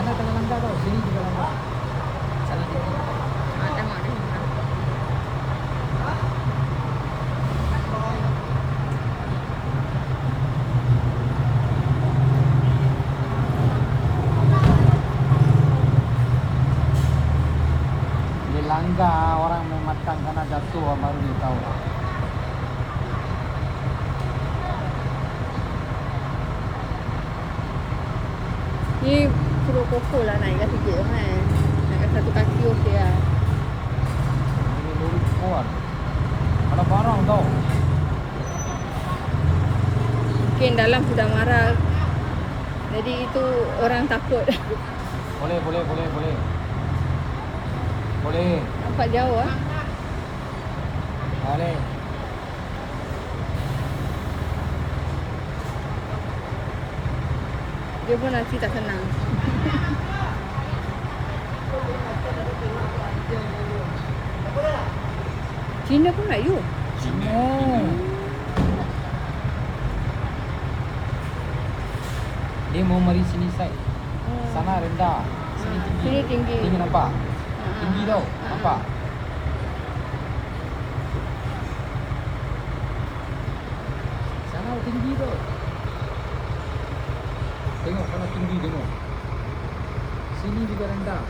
Sana tengah langgar tau. Sini juga langgar. Sana tinggi. Tengok ni. Dia langgar orang mematang karena jatuh baru dia tahu. Ni suruh Koko lah naikkan sikit kan. Naikkan satu kaki okey lah. Ini lori kuat. Ada barang tau. Mungkin dalam sudah marah. Jadi itu orang takut. Boleh. Boleh. Nampak jauh ah. Boleh. Dia pun nanti tak senang. Cina pun Melayu. Cina. Dia mau mari sini side. Sana rendah. Sini tinggi. Sini tinggi. Tinggi nampak? Tinggi tau. Nampak? Sana tinggi tau. Tengok sana tinggi tengok. Sini juga rendah.